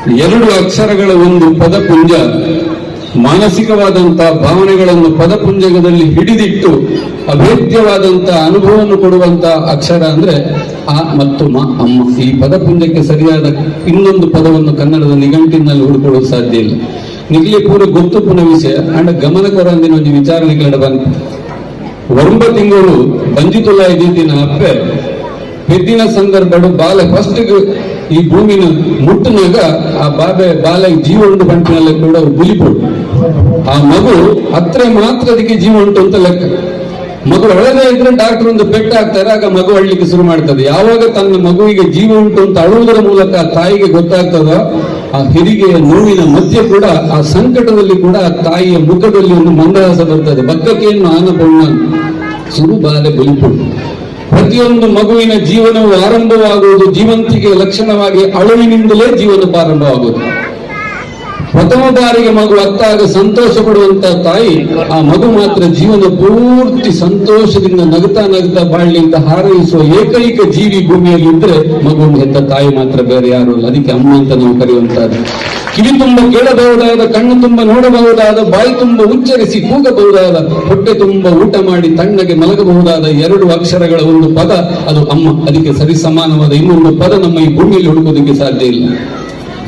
ಎರಡು ಅಕ್ಷರಗಳ ಒಂದು ಪದಪುಂಜ ಮಾನಸಿಕವಾದಂತಹ ಭಾವನೆಗಳನ್ನು ಪದಪುಂಜದಲ್ಲಿ ಹಿಡಿದಿಟ್ಟು ಅಭೇದ್ಯವಾದಂತಹ ಅನುಭವವನ್ನು ಕೊಡುವಂತಹ ಅಕ್ಷರ ಅಂದ್ರೆ ಆ ಮತ್ತು ಮ ಅಮ್ಮ. ಈ ಪದಪುಂಜಕ್ಕೆ ಸರಿಯಾದ ಇನ್ನೊಂದು ಪದವನ್ನು ಕನ್ನಡದ ನಿಘಂಟಿನಲ್ಲಿ ಹುಡುಕೊಳ್ಳಲು ಸಾಧ್ಯ ಇಲ್ಲ. ನಿಗಲಿ ಪೂರ ಗೊತ್ತು ಪುನ ವಿಷಯ ಅಂಡ್ ಗಮನಕರ ಅಂದಿನ ಒಂದು ವಿಚಾರಣೆಗಳ ಬಂತು. 9 ತಿಂಗಳು ಬಂಜಿತುಲ್ಲ ಇದ್ದಿನ ಅಪ್ಪೆ ಪೆದ್ದಿನ ಸಂದರ್ಭಡು ಬಾಲ ಫಸ್ಟ್ ಈ ಭೂಮಿನ ಮುಟ್ಟಿನಾಗ ಆ ಬಾಲ ಜೀವ ಉಂಟು ಬಂಟಿನಲ್ಲಿ ಕೂಡ ಗುಲಿಪುಡು. ಆ ಮಗು ಹತ್ರ ಮಾತ್ರ ಅದಕ್ಕೆ ಜೀವ ಉಂಟು ಅಂತ ಲೆಕ್ಕ. ಮಗು ಅಳದೇ ಇದ್ರೆ ಡಾಕ್ಟರ್ ಒಂದು ಪೆಟ್ಟು ಹಾಕ್ತಾರೆ, ಆಗ ಮಗು ಅಳ್ಲಿಕ್ಕೆ ಶುರು ಮಾಡ್ತದೆ. ಯಾವಾಗ ತನ್ನ ಮಗುವಿಗೆ ಜೀವ ಉಂಟು ಅಂತ ಅಳುವುದರ ಮೂಲಕ ತಾಯಿಗೆ ಗೊತ್ತಾಗ್ತದೋ, ಆ ಹೆರಿಗೆಯ ನೋವಿನ ಮಧ್ಯೆ ಕೂಡ ಆ ಸಂಕಟದಲ್ಲಿ ಕೂಡ ಆ ತಾಯಿಯ ಮುಖದಲ್ಲಿ ಒಂದು ಮಂದಹಾಸ ಬರ್ತದೆ. ಬಕ್ಕಕ್ಕೇನು ಆನಪೌಣ ಶುರು ಬಾಲೆ ಬಲಿಪುಡು. ಪ್ರತಿಯೊಂದು ಮಗುವಿನ ಜೀವನವು ಆರಂಭವಾಗುವುದು ಜೀವಂತಿಕೆಯ ಲಕ್ಷಣವಾಗಿ ಅಳುವಿನಿಂದಲೇ ಜೀವನ ಪ್ರಾರಂಭವಾಗುವುದು. ಪ್ರಥಮ ಬಾರಿಗೆ ಮಗು ಅತ್ತಾಗ ಸಂತೋಷ ಪಡುವಂತ ತಾಯಿ, ಆ ಮಗು ಮಾತ್ರ ಜೀವನ ಪೂರ್ತಿ ಸಂತೋಷದಿಂದ ನಗುತ್ತಾ ಬಾಳ್ಲಿ ಅಂತ ಹಾರೈಸುವ ಏಕೈಕ ಜೀವಿ ಭೂಮಿಯಲ್ಲಿ ಇದ್ರೆ ಮಗುವನ್ನು ಹೆತ್ತ ತಾಯಿ ಮಾತ್ರ, ಬೇರೆ ಯಾರು ಅಲ್ಲ. ಅದಕ್ಕೆ ಅಮ್ಮ ಅಂತ ನಾವು ಕರೆಯುವಂತಹದ್ದು. ಕಿವಿ ತುಂಬ ಕೇಳಬಹುದಾದ, ಕಣ್ಣು ತುಂಬ ನೋಡಬಹುದಾದ, ಬಾಯಿ ತುಂಬ ಉಚ್ಚರಿಸಿ ಕೂಗಬಹುದಾದ, ಹೊಟ್ಟೆ ತುಂಬ ಊಟ ಮಾಡಿ ತಣ್ಣಗೆ ಮಲಗಬಹುದಾದ 2 ಅಕ್ಷರಗಳ ಒಂದು ಪದ ಅದು ಅಮ್ಮ. ಅದಕ್ಕೆ ಸರಿ ಸಮಾನವಾದ ಇನ್ನೊಂದು ಪದ ನಮ್ಮ ಈ ಭೂಮಿಯಲ್ಲಿ ಹುಡುಕೋದಕ್ಕೆ ಸಾಧ್ಯ ಇಲ್ಲ.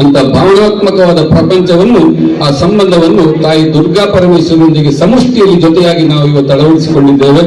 ಅಂತ ಭಾವನಾತ್ಮಕವಾದ ಪ್ರಪಂಚವನ್ನು, ಆ ಸಂಬಂಧವನ್ನು ತಾಯಿ ದುರ್ಗಾ ಪರಮೇಶ್ವರನೊಂದಿಗೆ ಸಮಷ್ಟಿಯಲ್ಲಿ ಜೊತೆಯಾಗಿ ನಾವು ಇವತ್ತು ಅಳವಡಿಸಿಕೊಂಡಿದ್ದೇವೆ.